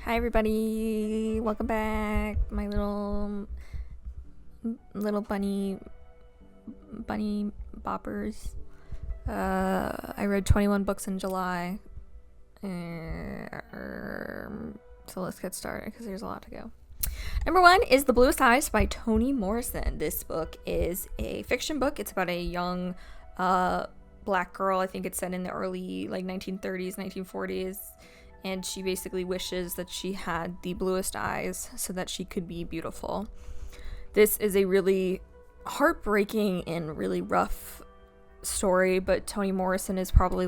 Hi everybody, welcome back, my little bunny boppers. I read 21 books in July, so let's get started because there's a lot to go. Number 1 is The Bluest Eyes by Toni Morrison. This book is a fiction book. It's about a young black girl. I think it's set in the early 1930s, 1940s. And she basically wishes that she had the bluest eyes so that she could be beautiful. This is a really heartbreaking and really rough story, but Toni Morrison is probably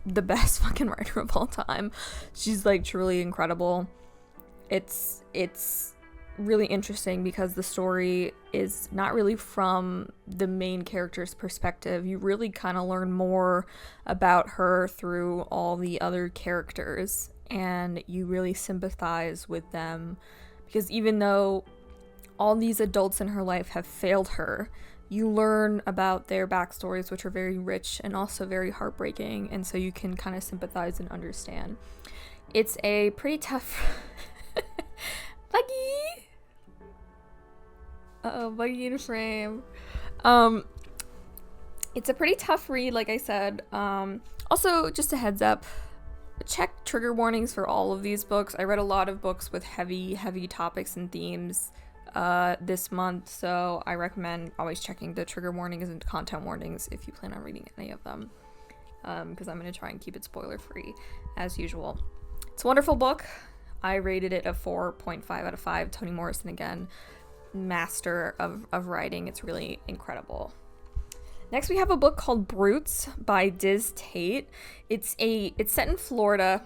the best fucking writer of all time. She's truly incredible. It's really interesting because the story is not really from the main character's perspective. You really kind of learn more about her through all the other characters, and you really sympathize with them because even though all these adults in her life have failed her, you learn about their backstories, which are very rich and also very heartbreaking, and so you can kind of sympathize and understand. It's a pretty tough Buggy! Buggy in frame. It's a pretty tough read, like I said. Also, just a heads up, check trigger warnings for all of these books. I read a lot of books with heavy topics and themes this month, so I recommend always checking the trigger warnings and content warnings if you plan on reading any of them, because I'm going to try and keep it spoiler free as usual. It's a wonderful book. I rated it a 4.5 out of 5. Toni Morrison, again, master of writing. It's really incredible. Next, we have a book called Brutes by Diz Tate. It's set in Florida,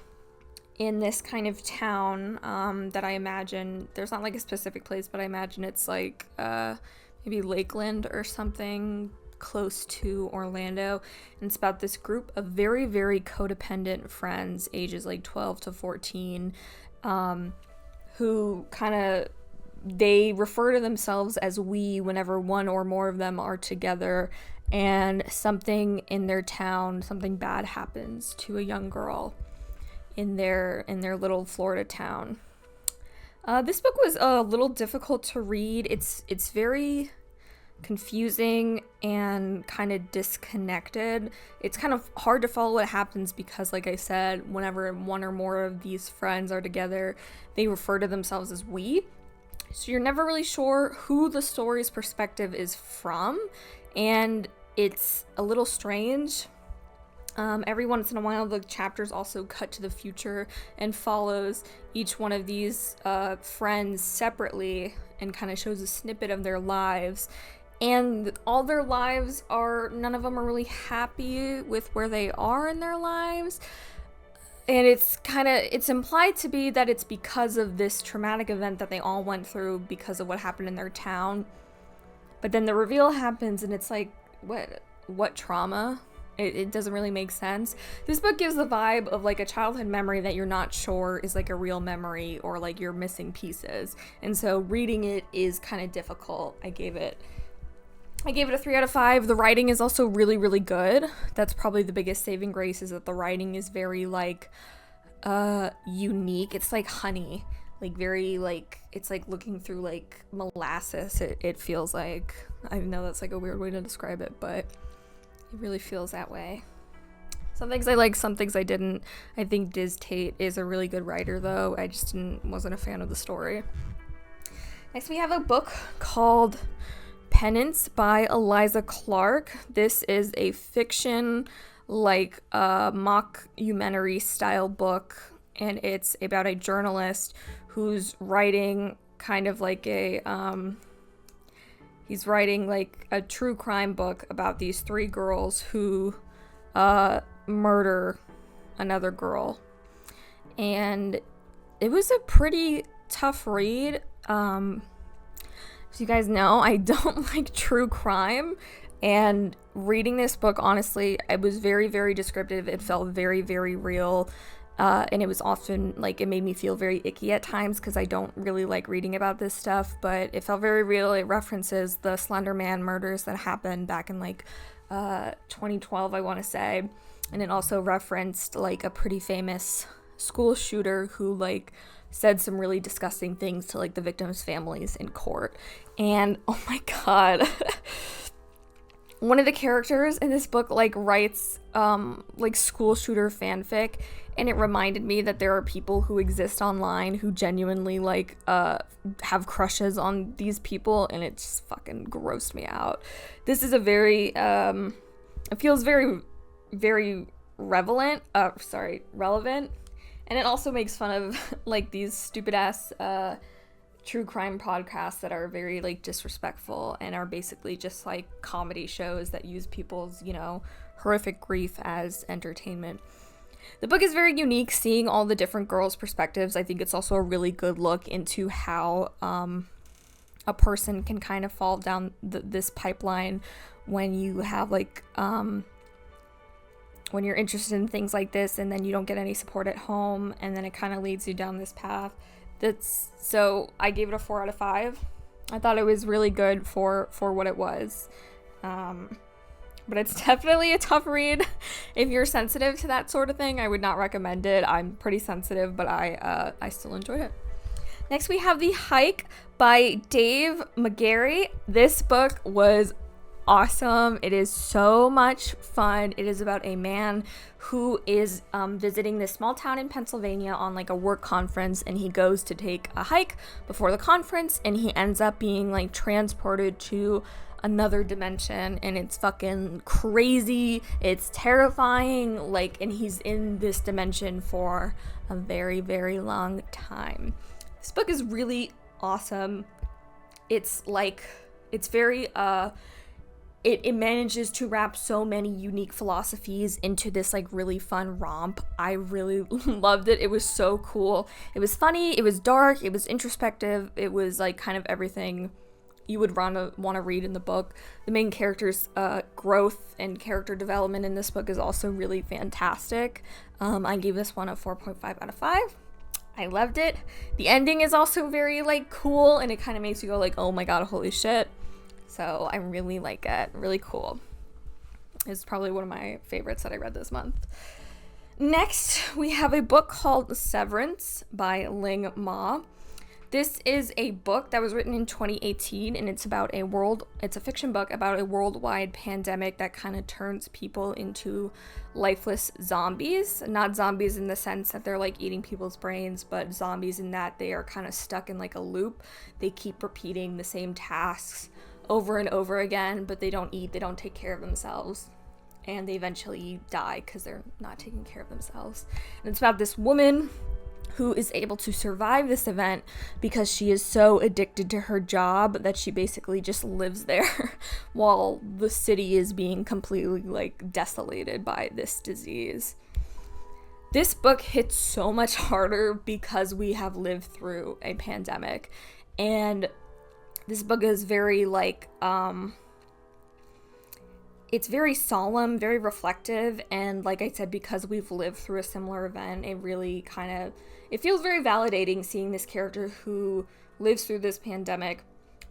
in this kind of town that I imagine, there's not a specific place, but I imagine it's maybe Lakeland or something close to Orlando. And it's about this group of very, very codependent friends, ages 12 to 14, who kind of, they refer to themselves as we whenever one or more of them are together, and something in their town, something bad happens to a young girl in their little Florida town. This book was a little difficult to read. It's very confusing and kind of disconnected. It's kind of hard to follow what happens because, like I said, whenever one or more of these friends are together, they refer to themselves as we. So you're never really sure who the story's perspective is from, and it's a little strange. Every once in a while, the chapters also cut to the future and follows each one of these friends separately and kind of shows a snippet of their lives. And all their lives none of them are really happy with where they are in their lives. And it's implied to be that it's because of this traumatic event that they all went through because of what happened in their town. But then the reveal happens and it's what trauma? It doesn't really make sense. This book gives the vibe of a childhood memory that you're not sure is a real memory, or you're missing pieces. And so reading it is kind of difficult. I gave it a 3 out of 5. The writing is also really, really good. That's probably the biggest saving grace, is that the writing is very unique. It's like honey, very it's looking through molasses. It feels like. I know that's a weird way to describe it, but it really feels that way. Some things I like, some things I didn't. I think Diz Tate is a really good writer, though. I just wasn't a fan of the story. Next, we have a book called Penance by Eliza Clark. This is a fiction, mockumentary style book, and it's about a journalist who's writing kind of he's writing a true crime book about these 3 girls who murder another girl. And it was a pretty tough read. As you guys know, I don't like true crime, and reading this book, honestly, it was very, very descriptive. It felt very, very real. And it was often it made me feel very icky at times because I don't really like reading about this stuff, but it felt very real. It references the Slender Man murders that happened back in 2012, I want to say. And it also referenced a pretty famous school shooter who like said some really disgusting things to like the victims' families in court. And oh my god, one of the characters in this book like writes like school shooter fanfic, and it reminded me that there are people who exist online who genuinely like have crushes on these people, and it just fucking grossed me out. This is a very it feels very, very relevant, and it also makes fun of like these stupid ass true crime podcasts that are very like disrespectful and are basically just like comedy shows that use people's, you know, horrific grief as entertainment. The book is very unique, seeing all the different girls' perspectives. I think it's also a really good look into how a person can kind of fall down this pipeline when you have like when you're interested in things like this and then you don't get any support at home, and then it kind of leads you down this path. So I gave it a 4 out of 5. I thought it was really good for what it was. But it's definitely a tough read. If you're sensitive to that sort of thing, I would not recommend it. I'm pretty sensitive, but I still enjoyed it. Next, we have The Hike by Dave McGarry. This book was awesome. It is so much fun. It is about a man who is visiting this small town in Pennsylvania on like a work conference, and he goes to take a hike before the conference, and he ends up being like transported to another dimension, and it's fucking crazy. It's terrifying, like, and he's in this dimension for a very, very long time. This book is really awesome. It's like, it's very it manages to wrap so many unique philosophies into this like really fun romp. I really loved it. It was so cool. It was funny, it was dark, it was introspective, it was like kind of everything you would want to read in the book. The main character's growth and character development in this book is also really fantastic. I gave this one a 4.5 out of 5. I loved it. The ending is also very like cool, and it kind of makes you go like, oh my god, holy shit. So I really like it. Really cool. It's probably one of my favorites that I read this month. Next, we have a book called Severance by Ling Ma. This is a book that was written in 2018, and it's a fiction book about a worldwide pandemic that kind of turns people into lifeless zombies. Not zombies in the sense that they're like eating people's brains, but zombies in that they are kind of stuck in like a loop. They keep repeating the same tasks over and over again, but they don't eat, they don't take care of themselves, and they eventually die because they're not taking care of themselves. And it's about this woman who is able to survive this event because she is so addicted to her job that she basically just lives there while the city is being completely like desolated by this disease. This book hits so much harder because we have lived through a pandemic, and this book is very like it's very solemn, very reflective, and like I said, because we've lived through a similar event, it really it feels very validating seeing this character who lives through this pandemic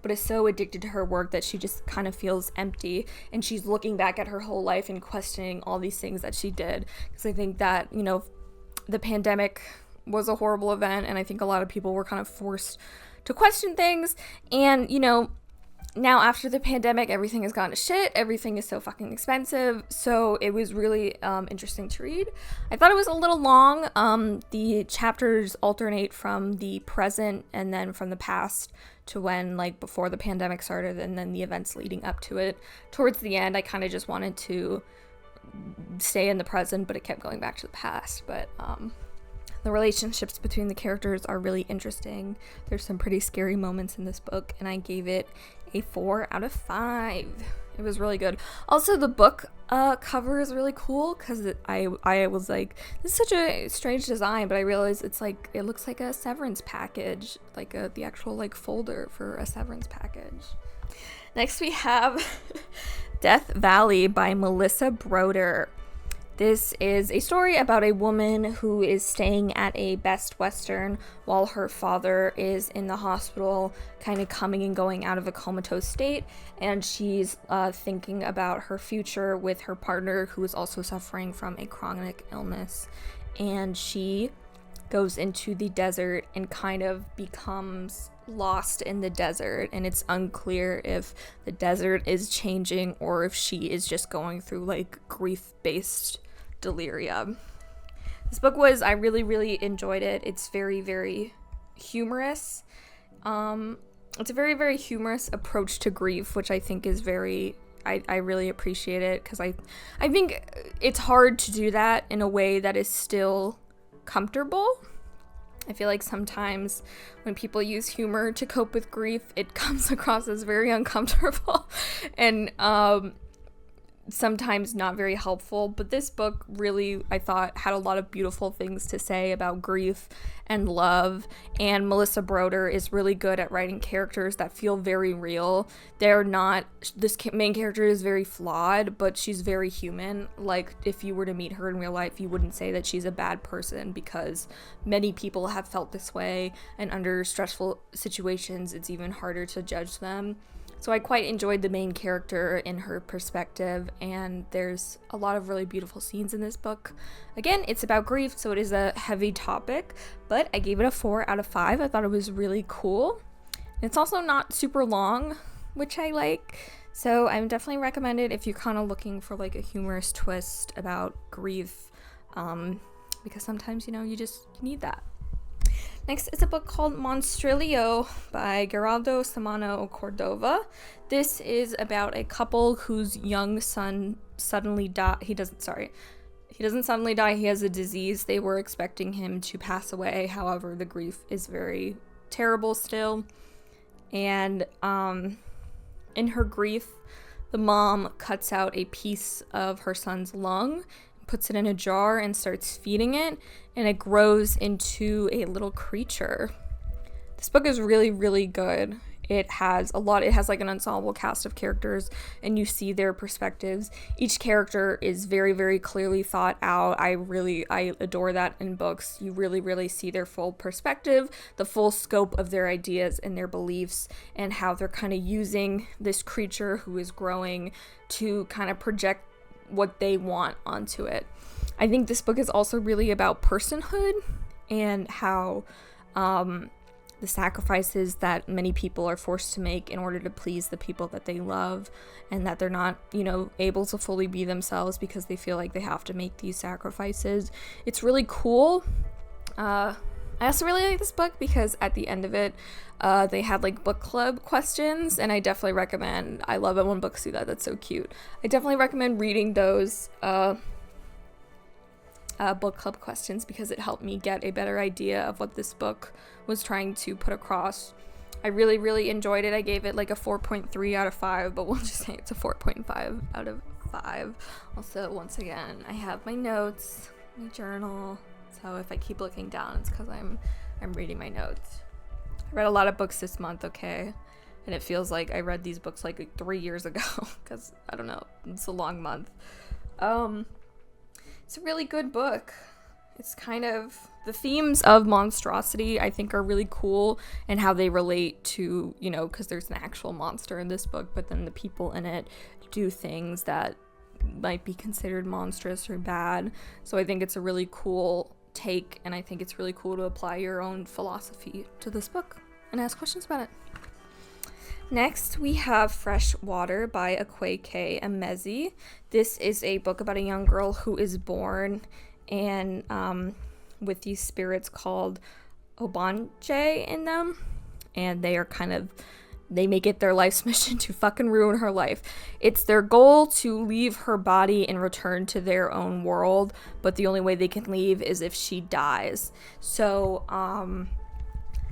but is so addicted to her work that she just kind of feels empty, and she's looking back at her whole life and questioning all these things that she did, because I think that, you know, the pandemic was a horrible event, and I think a lot of people were kind of forced to question things, and, you know, now after the pandemic, everything has gone to shit, everything is so fucking expensive, so it was really interesting to read. I thought it was a little long. The chapters alternate from the present and then from the past to when, like, before the pandemic started, and then the events leading up to it. Towards the end, I kind of just wanted to stay in the present, but it kept going back to the past, but the relationships between the characters are really interesting. There's some pretty scary moments in this book, and I gave it a 4 out of 5. It was really good. Also, the book cover is really cool because I was like, this is such a strange design, but I realized it's like, it looks like a severance package, like the actual like folder for a severance package. Next we have Death Valley by Melissa Broder. This is a story about a woman who is staying at a Best Western while her father is in the hospital, kind of coming and going out of a comatose state, and she's thinking about her future with her partner, who is also suffering from a chronic illness. And she goes into the desert and kind of becomes lost in the desert, and it's unclear if the desert is changing or if she is just going through like grief-based delirium. This book was, I really, really enjoyed it. It's very, very humorous. It's a very, very humorous approach to grief, which I think is very, I really appreciate it, because I think it's hard to do that in a way that is still comfortable. I feel like sometimes when people use humor to cope with grief, it comes across as very uncomfortable and sometimes not very helpful. But this book really, I thought, had a lot of beautiful things to say about grief and love, and Melissa Broder is really good at writing characters that feel very real. They're not, this main character is very flawed, but she's very human. Like, if you were to meet her in real life, you wouldn't say that she's a bad person, because many people have felt this way, and under stressful situations it's even harder to judge them. So I quite enjoyed the main character in her perspective, and there's a lot of really beautiful scenes in this book. Again, it's about grief, so it is a heavy topic, but I gave it a 4 out of 5. I thought it was really cool. It's also not super long, which I like, so I definitely recommend it if you're kind of looking for like a humorous twist about grief, because sometimes, you know, you just need that. Next is a book called Monstrillo by Geraldo Samano Cordova. This is about a couple whose young son suddenly He doesn't suddenly die. He has a disease. They were expecting him to pass away. However, the grief is very terrible still. And in her grief, the mom cuts out a piece of her son's lung, puts it in a jar, and starts feeding it, and it grows into a little creature. This book is really, really good. It has like an ensemble cast of characters, and you see their perspectives. Each character is very, very clearly thought out. I adore that in books. You really, really see their full perspective, the full scope of their ideas and their beliefs, and how they're kind of using this creature who is growing to kind of project what they want onto it. I think this book is also really about personhood and how the sacrifices that many people are forced to make in order to please the people that they love, and that they're not, you know, able to fully be themselves because they feel like they have to make these sacrifices. It's really cool. I also really like this book because at the end of it, they had like book club questions, and I definitely recommend, I love it when books do that. That's so cute. I definitely recommend reading those book club questions, because it helped me get a better idea of what this book was trying to put across. I really, really enjoyed it. I gave it like a 4.3 out of 5, but we'll just say it's a 4.5 out of 5. Also, once again, I have my notes, my journal, so if I keep looking down, it's because I'm reading my notes. I read a lot of books this month, okay? And it feels like I read these books like 3 years ago, because, I don't know, it's a long month. It's a really good book. It's kind of, the themes of monstrosity I think are really cool, and how they relate to, you know, because there's an actual monster in this book, but then the people in it do things that might be considered monstrous or bad. So I think it's a really cool take, and I think it's really cool to apply your own philosophy to this book and ask questions about it. Next, we have Fresh Water by Akwaeke Emezi. This is a book about a young girl who is born and with these spirits called Obanje in them, and they make it their life's mission to fucking ruin her life. It's their goal to leave her body and return to their own world, but the only way they can leave is if she dies. So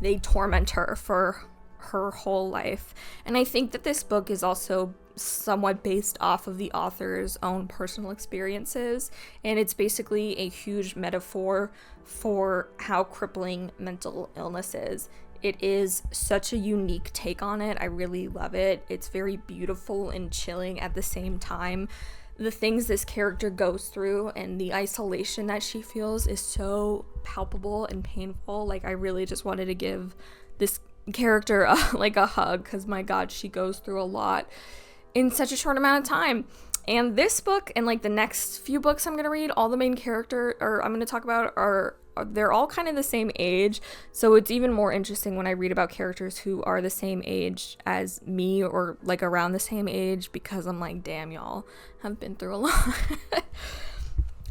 they torment her for her whole life. And I think that this book is also somewhat based off of the author's own personal experiences, and it's basically a huge metaphor for how crippling mental illness is. It is such a unique take on it. I really love it. It's very beautiful and chilling at the same time. The things this character goes through and the isolation that she feels is so palpable and painful. Like, I really just wanted to give this character a hug, because my god, she goes through a lot in such a short amount of time. And this book and like the next few books I'm gonna read, all the main character or I'm gonna talk about are they're all kind of the same age, so it's even more interesting when I read about characters who are the same age as me or like around the same age, because I'm like, damn, y'all have been through a lot.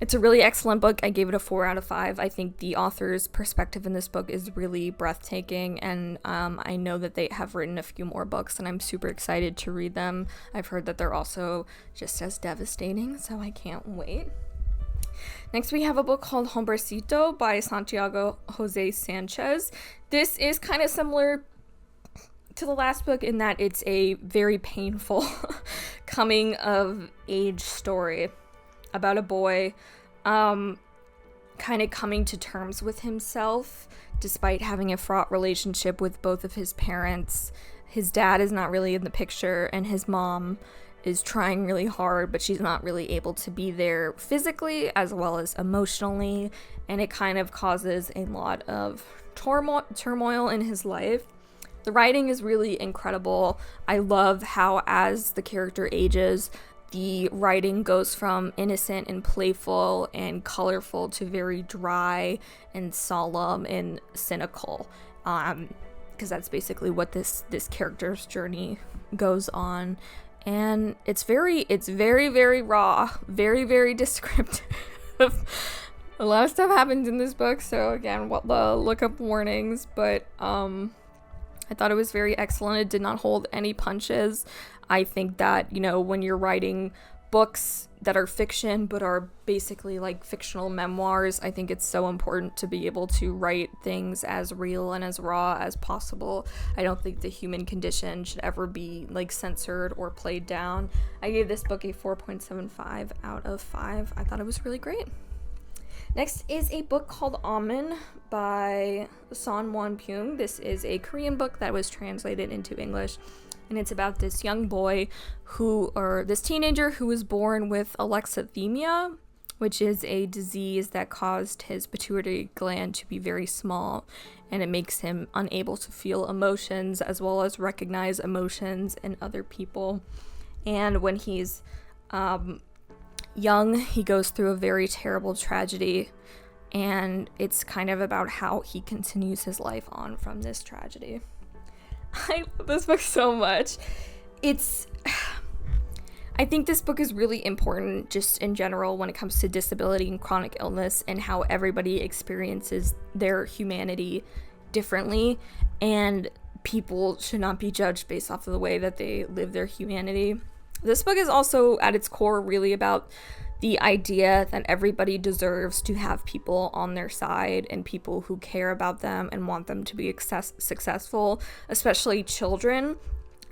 It's a really excellent book. I gave it a 4 out of 5. I think the author's perspective in this book is really breathtaking, and I know that they have written a few more books, and I'm super excited to read them. I've heard that they're also just as devastating, so I can't wait. Next, we have a book called Hombrecito by Santiago Jose Sanchez. This is kind of similar to the last book in that it's a very painful coming of age story about a boy kind of coming to terms with himself despite having a fraught relationship with both of his parents. His dad is not really in the picture, and his mom is trying really hard, but she's not really able to be there physically as well as emotionally, and it kind of causes a lot of turmoil in his life. The writing is really incredible. I love how as the character ages, the writing goes from innocent and playful and colorful to very dry and solemn and cynical, because that's basically what this character's journey goes on. And it's very, very raw, very, very descriptive. A lot of stuff happens in this book, so again, the look-up warnings, but I thought it was very excellent. It did not hold any punches. I think that, you know, when you're writing books that are fiction but are basically like fictional memoirs, I think it's so important to be able to write things as real and as raw as possible. I don't think the human condition should ever be like censored or played down. I gave this book a 4.75 out of 5. I thought it was really great. Next is a book called Amen by Son Won-pyung. This is a Korean book that was translated into English, and it's about this young boy this teenager who was born with alexithymia, which is a disease that caused his pituitary gland to be very small, and it makes him unable to feel emotions as well as recognize emotions in other people. And when he's young, he goes through a very terrible tragedy, and it's kind of about how he continues his life on from this tragedy. I love this book so much. I think this book is really important just in general when it comes to disability and chronic illness and how everybody experiences their humanity differently, and people should not be judged based off of the way that they live their humanity. This book is also at its core really about the idea that everybody deserves to have people on their side and people who care about them and want them to be successful, especially children.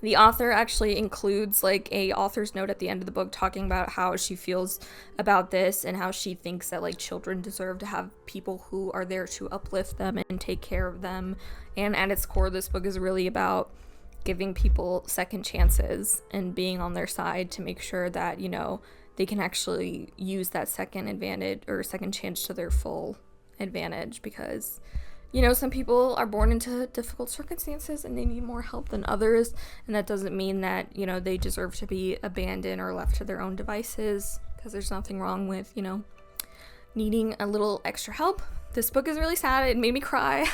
The author actually includes like a author's note at the end of the book talking about how she feels about this and how she thinks that like children deserve to have people who are there to uplift them and take care of them. And at its core, this book is really about giving people second chances and being on their side to make sure that, you know, they can actually use that second advantage or second chance to their full advantage, because, you know, some people are born into difficult circumstances and they need more help than others, and that doesn't mean that, you know, they deserve to be abandoned or left to their own devices, because there's nothing wrong with, you know, needing a little extra help. This book is really sad. It made me cry,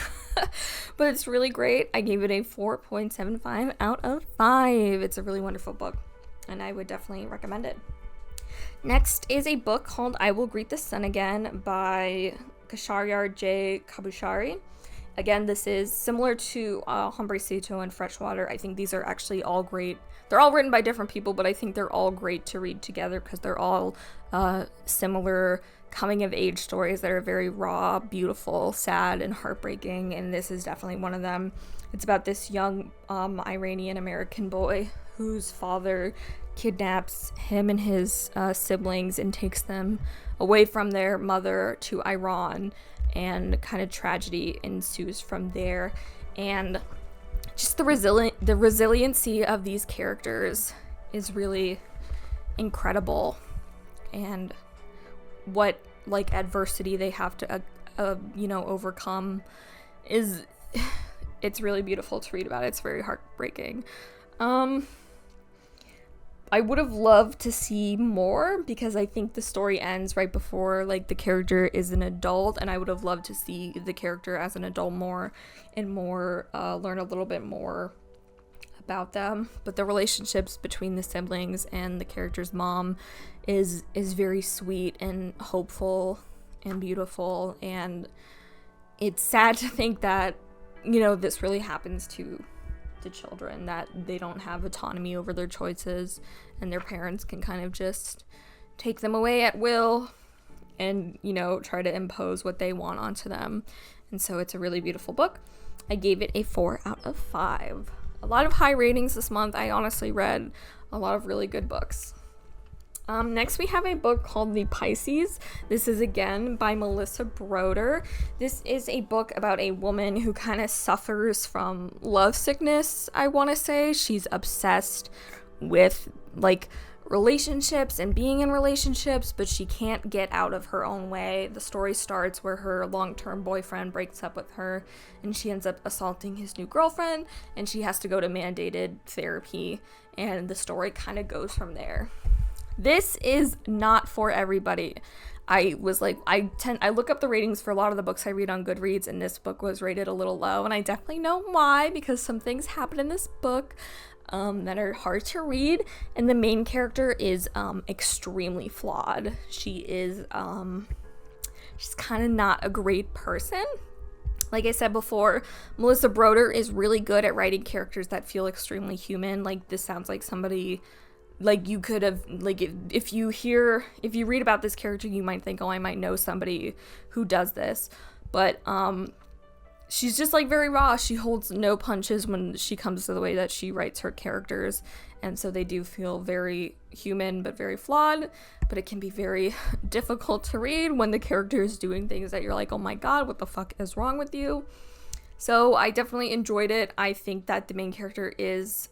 but it's really great. I gave it a 4.75 out of 5. It's a really wonderful book, and I would definitely recommend it. Next is a book called I Will Greet the Sun Again by Kasharyar J. Kabushari. Again, this is similar to Hombrecito and Freshwater. I think these are actually all great. They're all written by different people, but I think they're all great to read together because they're all similar coming-of-age stories that are very raw, beautiful, sad, and heartbreaking, and this is definitely one of them. It's about this young Iranian-American boy whose father kidnaps him and his siblings and takes them away from their mother to Iran, and kind of tragedy ensues from there. And just the resiliency of these characters is really incredible, and what like adversity they have to overcome it's really beautiful to read about. It's very heartbreaking. I would have loved to see more, because I think the story ends right before like the character is an adult, and I would have loved to see the character as an adult more and more, learn a little bit more about them. But the relationships between the siblings and the character's mom is very sweet and hopeful and beautiful, and it's sad to think that, you know, this really happens to the children, that they don't have autonomy over their choices and their parents can kind of just take them away at will and, you know, try to impose what they want onto them. And so it's a really beautiful book. I gave it a 4 out of 5. A lot of high ratings this month. I honestly read a lot of really good books. Next we have a book called The Pisces. This is again by Melissa Broder. This is a book about a woman who kind of suffers from love sickness, I want to say. She's obsessed with like relationships and being in relationships, but she can't get out of her own way. The story starts where her long-term boyfriend breaks up with her and she ends up assaulting his new girlfriend, and she has to go to mandated therapy, and the story kind of goes from there. This is not for everybody. I was like, I look up the ratings for a lot of the books I read on Goodreads, and this book was rated a little low, and I definitely know why, because some things happen in this book that are hard to read, and the main character is extremely flawed. She is she's kind of not a great person. Like I said before, Melissa Broder is really good at writing characters that feel extremely human. Like, this sounds like somebody, like, you could have, like, if you read about this character, you might think, oh, I might know somebody who does this. But she's just, like, very raw. She holds no punches when she comes to the way that she writes her characters. And so they do feel very human, but very flawed. But it can be very difficult to read when the character is doing things that you're like, oh my god, what the fuck is wrong with you? So I definitely enjoyed it. I think that the main character is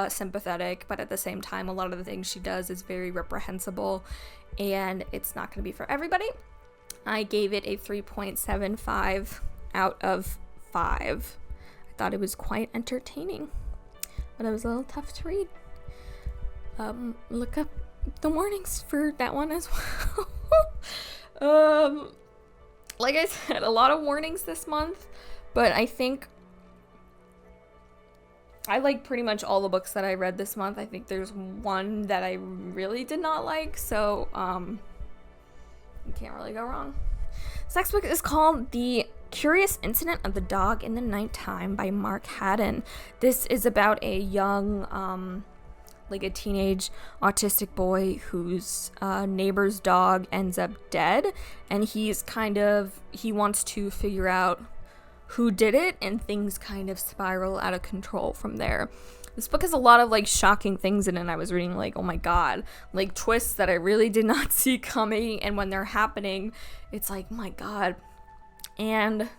sympathetic, but at the same time, a lot of the things she does is very reprehensible, and it's not going to be for everybody. I gave it a 3.75 out of 5. I thought it was quite entertaining, but it was a little tough to read. Look up the warnings for that one as well. Like I said, a lot of warnings this month. But I think I like pretty much all the books that I read this month. I think there's one that I really did not like, so you can't really go wrong. This next book is called The Curious Incident of the Dog in the Nighttime by Mark Haddon. This is about a young, like a teenage autistic boy whose neighbor's dog ends up dead, and he wants to figure out who did it, and things kind of spiral out of control from there. This book has a lot of like shocking things in it, and I was reading like, oh my god, like twists that I really did not see coming, and when they're happening, it's like, my god. And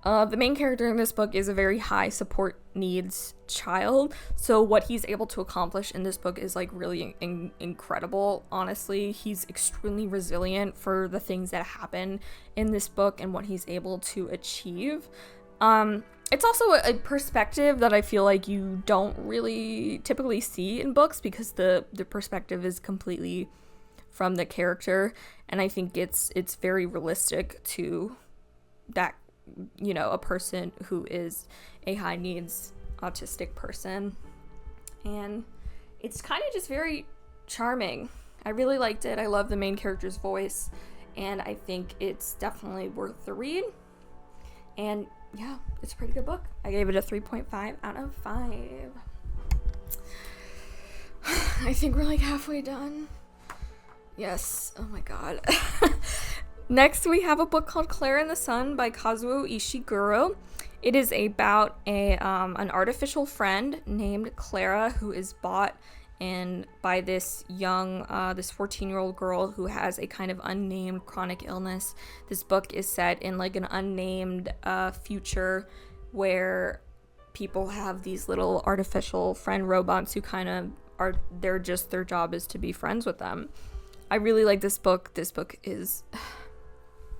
the main character in this book is a very high support needs child, so what he's able to accomplish in this book is like really incredible. Honestly, he's extremely resilient for the things that happen in this book and what he's able to achieve. It's also a perspective that I feel like you don't really typically see in books, because the perspective is completely from the character, and I think it's very realistic to that, you know, a person who is a high needs autistic person. And it's kind of just very charming. I really liked it. I love the main character's voice, and I think it's definitely worth the read. And yeah, it's a pretty good book. I gave it a 3.5 out of 5. I think we're like halfway done. Yes. Oh my god. Next, we have a book called Clara and the Sun by Kazuo Ishiguro. It is about an artificial friend named Clara who is bought in by this young, this 14-year-old girl who has a kind of unnamed chronic illness. This book is set in like an unnamed future where people have these little artificial friend robots who kind of are, their job is to be friends with them. I really like this book. This book is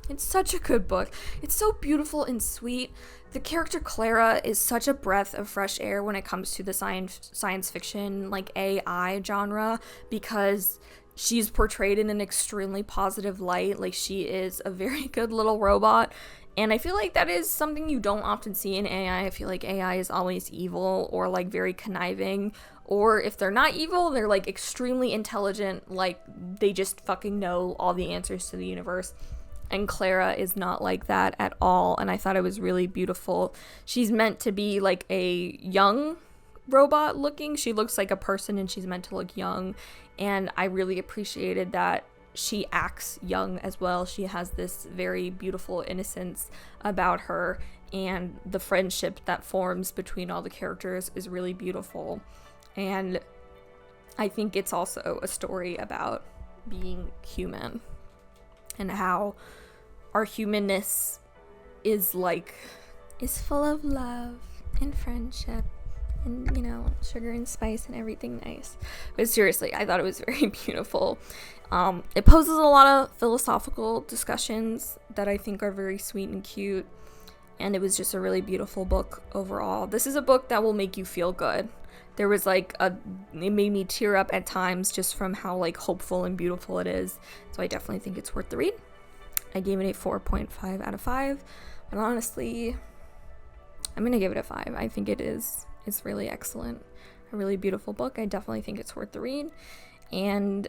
It's such a good book. It's so beautiful and sweet. The character Clara is such a breath of fresh air when it comes to the science fiction, like AI genre, because she's portrayed in an extremely positive light. Like, she is a very good little robot. And I feel like that is something you don't often see in AI. I feel like AI is always evil or like very conniving. Or if they're not evil, they're like extremely intelligent. Like, they just fucking know all the answers to the universe. And Clara is not like that at all, and I thought it was really beautiful. She's meant to be like a young robot looking. She looks like a person and she's meant to look young, and I really appreciated that she acts young as well. She has this very beautiful innocence about her, and the friendship that forms between all the characters is really beautiful. And I think it's also a story about being human and how our humanness is full of love and friendship and, you know, sugar and spice and everything nice. But seriously, I thought it was very beautiful. It poses a lot of philosophical discussions that I think are very sweet and cute, and it was just a really beautiful book overall. This is a book that will make you feel good. There was it made me tear up at times just from how like hopeful and beautiful it is. So I definitely think it's worth the read. I gave it a 4.5 out of 5, but honestly, I'm gonna give it a 5. I think it's really excellent, a really beautiful book. I definitely think it's worth the read. And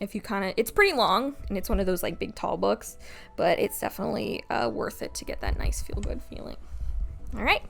if you it's pretty long, and it's one of those like big tall books, but it's definitely worth it to get that nice feel good feeling. All right.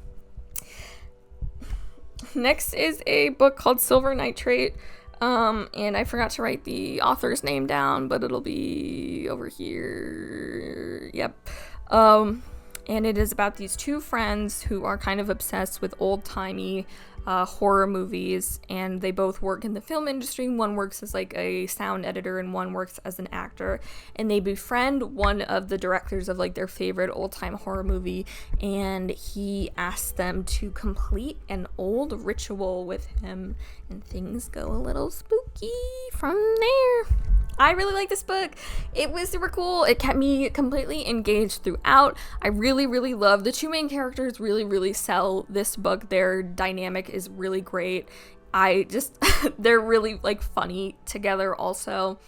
Next is a book called Silver Nitrate, and I forgot to write the author's name down, but it'll be over here. Yep. And it is about these two friends who are kind of obsessed with old-timey horror movies, and they both work in the film industry. One works as like a sound editor and one works as an actor, and they befriend one of the directors of like their favorite old-time horror movie, and he asks them to complete an old ritual with him, and things go a little spooky from there. I really like this book. It was super cool. It kept me completely engaged throughout. I really, really love the two main characters. Really sell this book. Their dynamic is really great. They're really like funny together also.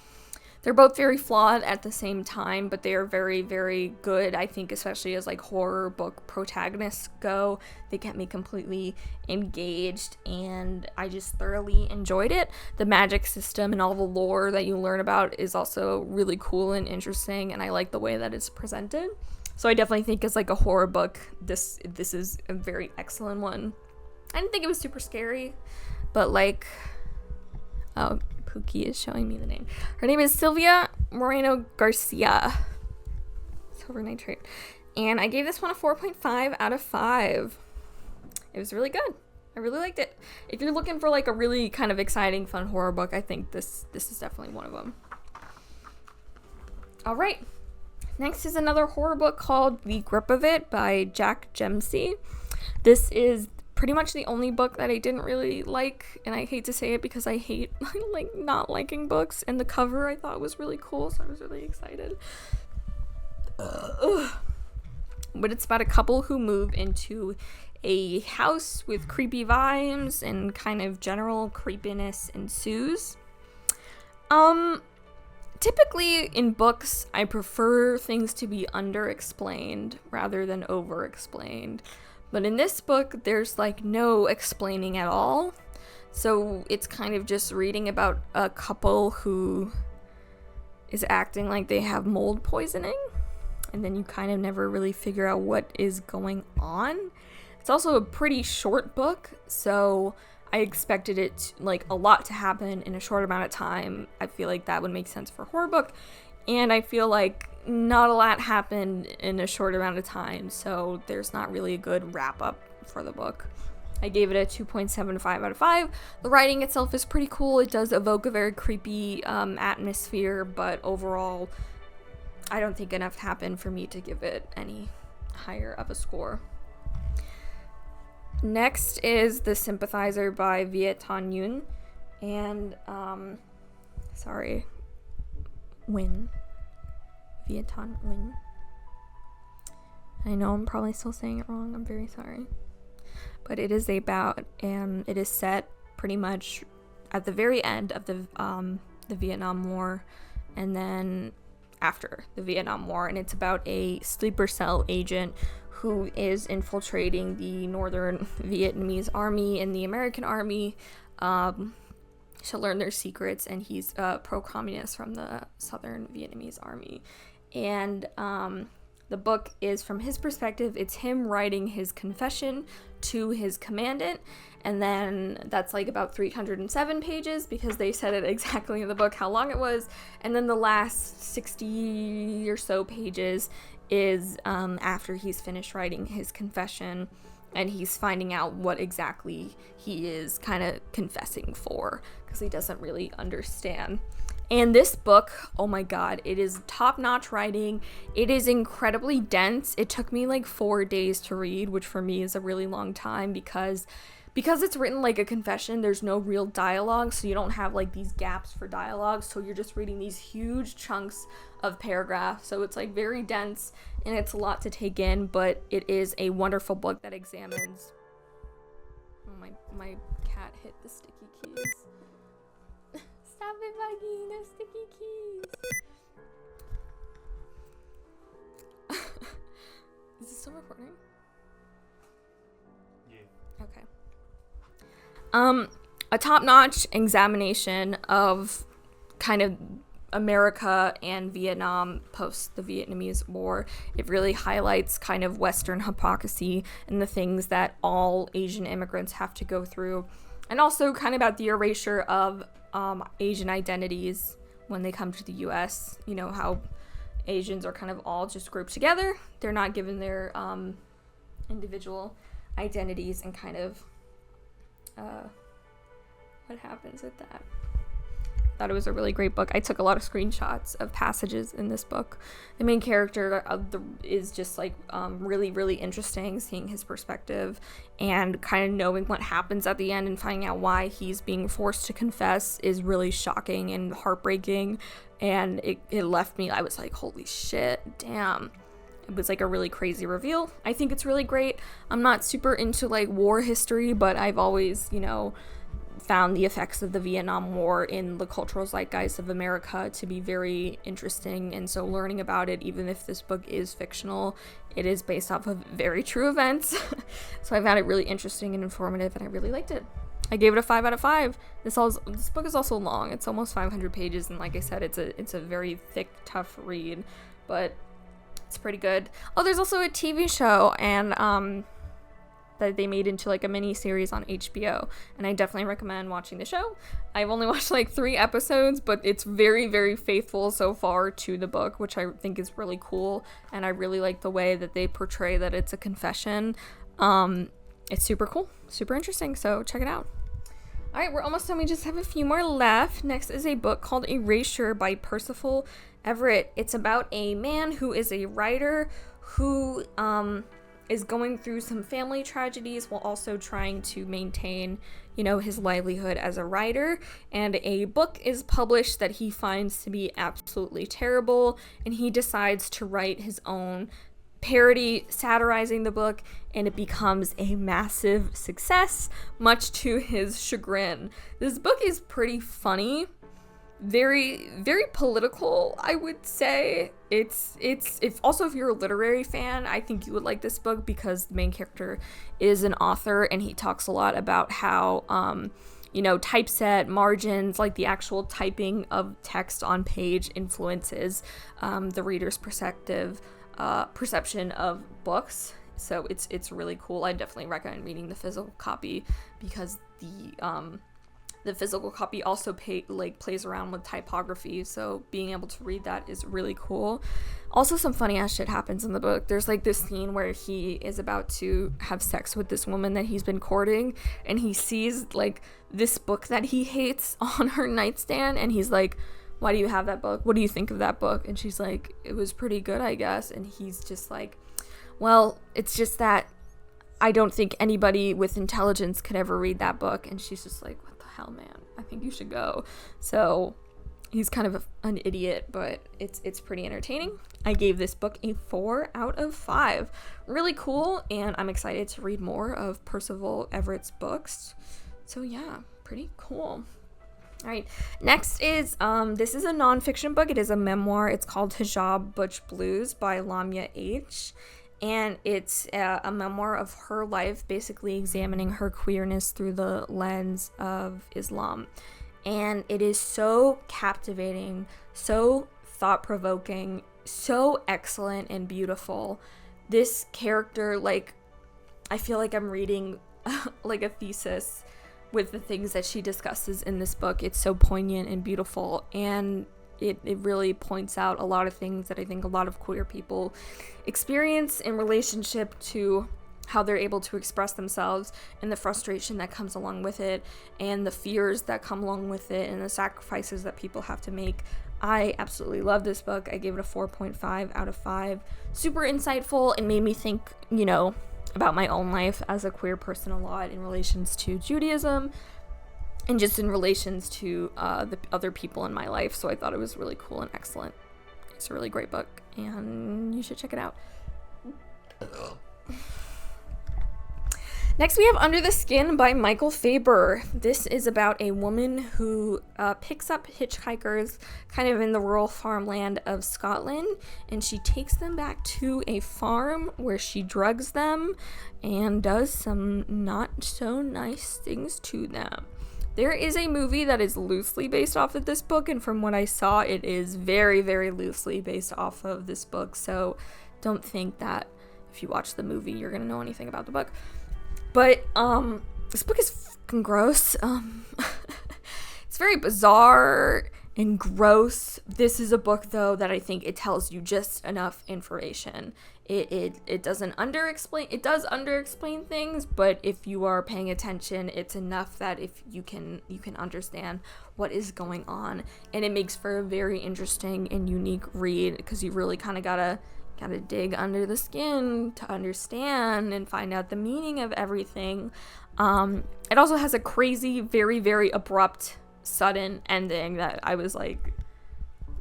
They're both very flawed at the same time, but they are very, very good, I think, especially as like horror book protagonists go. They kept me completely engaged, and I just thoroughly enjoyed it. The magic system and all the lore that you learn about is also really cool and interesting, and I like the way that it's presented. So I definitely think as like a horror book, this is a very excellent one. I didn't think it was super scary, but like, oh, Pookie is showing me the name. Her name is Sylvia Moreno Garcia. Silver Nitrate. And I gave this one a 4.5 out of 5. It was really good. I really liked it. If you're looking for like a really kind of exciting, fun horror book, I think this is definitely one of them. All right. Next is another horror book called The Grip of It by Jack Dempsey. This is pretty much the only book that I didn't really like, and I hate to say it because I hate like not liking books, and the cover I thought was really cool, so I was really excited. But it's about a couple who move into a house with creepy vibes, and kind of general creepiness ensues. Typically in books, I prefer things to be under-explained rather than over-explained. But in this book, there's like no explaining at all. So it's kind of just reading about a couple who is acting like they have mold poisoning. And then you kind of never really figure out what is going on. It's also a pretty short book, so I expected it like a lot to happen in a short amount of time. I feel like that would make sense for a horror book. And I feel like not a lot happened in a short amount of time, so there's not really a good wrap-up for the book. I gave it a 2.75 out of 5. The writing itself is pretty cool. It does evoke a very creepy atmosphere, but overall, I don't think enough happened for me to give it any higher of a score. Next is The Sympathizer by Viet Thanh Nguyen, and Vietnam Ling. I know I'm probably still saying it wrong. I'm very sorry. But it is about, and it is set pretty much at the very end of the Vietnam War, and then after the Vietnam War, and it's about a sleeper cell agent who is infiltrating the northern Vietnamese army and the American army to learn their secrets, and he's pro-communist from the southern Vietnamese army. And the book is from his perspective. It's him writing his confession to his commandant, and then that's like about 307 pages because they said it exactly in the book how long it was, and then the last 60 or so pages is after he's finished writing his confession and he's finding out what exactly he is kind of confessing for, because he doesn't really understand. And this book, oh my god, it is top-notch writing. It is incredibly dense. It took me like 4 days to read, which for me is a really long time because it's written like a confession. There's no real dialogue, so you don't have like these gaps for dialogue, so you're just reading these huge chunks of paragraphs. So it's like very dense and it's a lot to take in, but it is a wonderful book that examines. Oh, my cat hit the sticky keys. Stop it, Buggy, no sticky keys. Is this still recording? Yeah. Okay. A top-notch examination of kind of America and Vietnam post the Vietnamese War. It really highlights kind of Western hypocrisy and the things that all Asian immigrants have to go through, and also kind of about the erasure of Asian identities when they come to the US. You know, how Asians are kind of all just grouped together. They're not given their individual identities, and kind of what happens with that. I thought it was a really great book. I took a lot of screenshots of passages in this book. The main character is just like really, really interesting, seeing his perspective and kind of knowing what happens at the end and finding out why he's being forced to confess is really shocking and heartbreaking. And it left me, I was like, holy shit, damn. It was like a really crazy reveal. I think it's really great. I'm not super into like war history, but I've always, found the effects of the Vietnam War in the cultural zeitgeist of America to be very interesting. And so learning about it, even if this book is fictional, it is based off of very true events. So I found it really interesting and informative, and I really liked it. I gave it a 5 out of 5. This book is also long. It's almost 500 pages, and like I said, it's a very thick, tough read, but it's pretty good. Oh, there's also a TV show, and that they made into like a mini series on HBO, and I definitely recommend watching the show. I've only watched like 3 episodes, but it's very, very faithful so far to the book, which I think is really cool, and I really like the way that they portray that it's a confession. It's super cool, super interesting, so check it out. Alright, we're almost done. We just have a few more left. Next is a book called Erasure by Percival Everett. It's about a man who is a writer who is going through some family tragedies while also trying to maintain, his livelihood as a writer. And a book is published that he finds to be absolutely terrible, and he decides to write his own parody satirizing the book, and it becomes a massive success, much to his chagrin. This book is pretty funny. Very, very political, I would say. It's if you're a literary fan, I think you would like this book, because the main character is an author, and he talks a lot about how typeset, margins, like the actual typing of text on page influences the reader's perception of books. So it's really cool. I definitely recommend reading the physical copy, because the physical copy also plays around with typography, so being able to read that is really cool. Also, some funny ass shit happens in the book. There's like this scene where he is about to have sex with this woman that he's been courting, and he sees like this book that he hates on her nightstand, and he's like, why do you have that book? What do you think of that book? And she's like, it was pretty good, I guess. And he's just like, well, it's just that I don't think anybody with intelligence could ever read that book. And she's just like, what the hell, man? I think you should go. So He's kind of an idiot, but it's pretty entertaining. I gave this book a 4 out of 5. Really cool, and I'm excited to read more of Percival Everett's books. So yeah, pretty cool. All right, next is this is a nonfiction book. It is a memoir. It's called Hijab Butch Blues by Lamia H. And it's a memoir of her life, basically examining her queerness through the lens of Islam. And it is so captivating, so thought-provoking, so excellent and beautiful. This character, like, I feel like I'm reading like a thesis with the things that she discusses in this book. It's so poignant and beautiful, and it really points out a lot of things that I think a lot of queer people experience in relationship to how they're able to express themselves, and the frustration that comes along with it, and the fears that come along with it, and the sacrifices that people have to make. I absolutely love this book. I gave it a 4.5 out of 5. Super insightful, and made me think, about my own life as a queer person a lot in relations to Judaism, and just in relations to the other people in my life. So I thought it was really cool and excellent. It's a really great book, and you should check it out. Next, we have Under the Skin by Michael Faber. This is about a woman who picks up hitchhikers kind of in the rural farmland of Scotland, and she takes them back to a farm where she drugs them and does some not so nice things to them. There is a movie that is loosely based off of this book, and from what I saw, it is very, very loosely based off of this book, so don't think that if you watch the movie, you're going to know anything about the book. But, this book is fucking gross. It's very bizarre and gross. This is a book, though, that I think it tells you just enough information. It doesn't underexplain. It does underexplain things, but if you are paying attention, it's enough that if you can understand what is going on. And it makes for a very interesting and unique read, because you really kind of gotta dig under the skin to understand and find out the meaning of everything. It also has a crazy, very, very abrupt, sudden ending that I was like,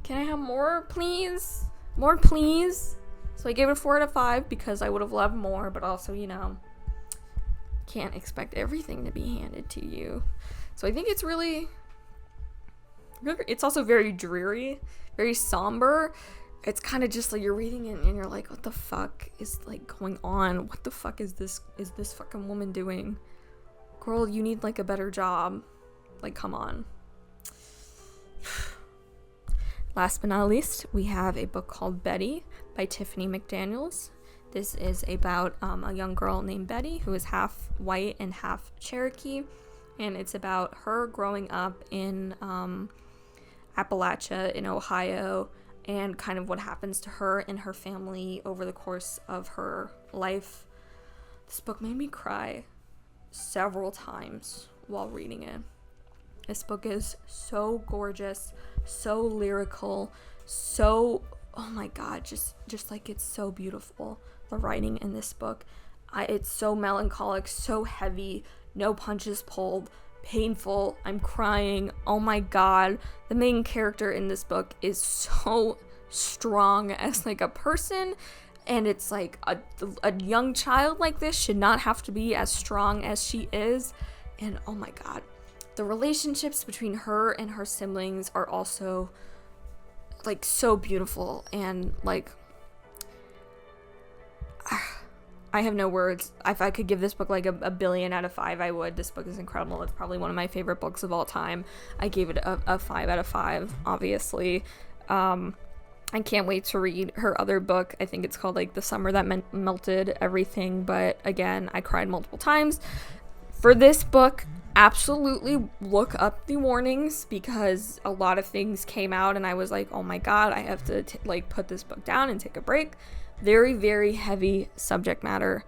can I have more, please? More, please? So I gave it a 4 out of 5 because I would have loved more, but also, can't expect everything to be handed to you. So I think it's it's also very dreary, very somber. It's kind of just like you're reading it and you're like, what the fuck is like going on? What the fuck is this fucking woman doing? Girl, you need like a better job. Like, come on. Last but not least, we have a book called Betty by Tiffany McDaniels. This is about a young girl named Betty who is half white and half Cherokee, and it's about her growing up in Appalachia in Ohio, and kind of what happens to her and her family over the course of her life. This book made me cry several times while reading it. This book is so gorgeous, so lyrical, so, oh my god, just like it's so beautiful. The writing in this book, it's so melancholic, so heavy, no punches pulled, painful. I'm crying. Oh my god. The main character in this book is so strong as like a person, and it's like a young child like this should not have to be as strong as she is. And oh my god, the relationships between her and her siblings are also like so beautiful, and like I have no words. If I could give this book like a billion out of 5, I would. This book is incredible. It's probably one of my favorite books of all time. I gave it a 5 out of 5, obviously. I can't wait to read her other book. I think it's called like The Summer That Melted Everything, but again, I cried multiple times. For this book, absolutely look up the warnings, because a lot of things came out and I was like, oh my god, I have to put this book down and take a break. Very, very heavy subject matter.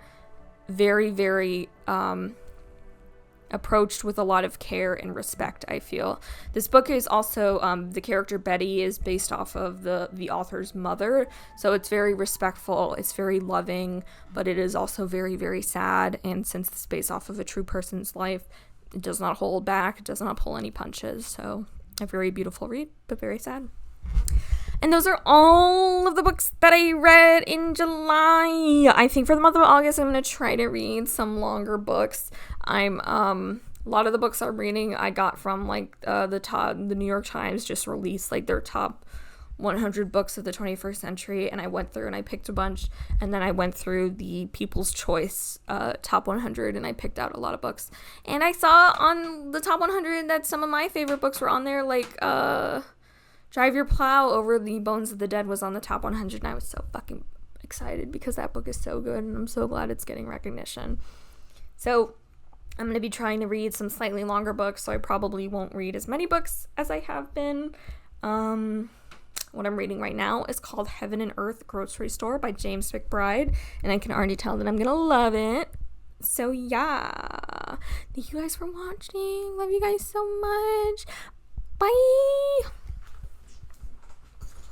Very, very approached with a lot of care and respect, I feel. This book is also, the character Betty is based off of the author's mother, so it's very respectful, it's very loving, but it is also very, very sad, and since it's based off of a true person's life, it does not hold back, it does not pull any punches, so A very beautiful read, but very sad. And those are all of the books that I read in July. I think for the month of August, I'm going to try to read some longer books. A lot of the books I'm reading I got from like the New York Times just released like their top 100 books of the 21st century, and I went through and I picked a bunch, and then I went through the People's Choice top 100 and I picked out a lot of books. And I saw on the top 100 that some of my favorite books were on there, like Drive Your Plow Over the Bones of the Dead was on the top 100, and I was so fucking excited because that book is so good, and I'm so glad it's getting recognition. So I'm going to be trying to read some slightly longer books, so I probably won't read as many books as I have been. What I'm reading right now is called Heaven and Earth Grocery Store by James McBride, and I can already tell that I'm going to love it. So yeah, thank you guys for watching. Love you guys so much. Bye.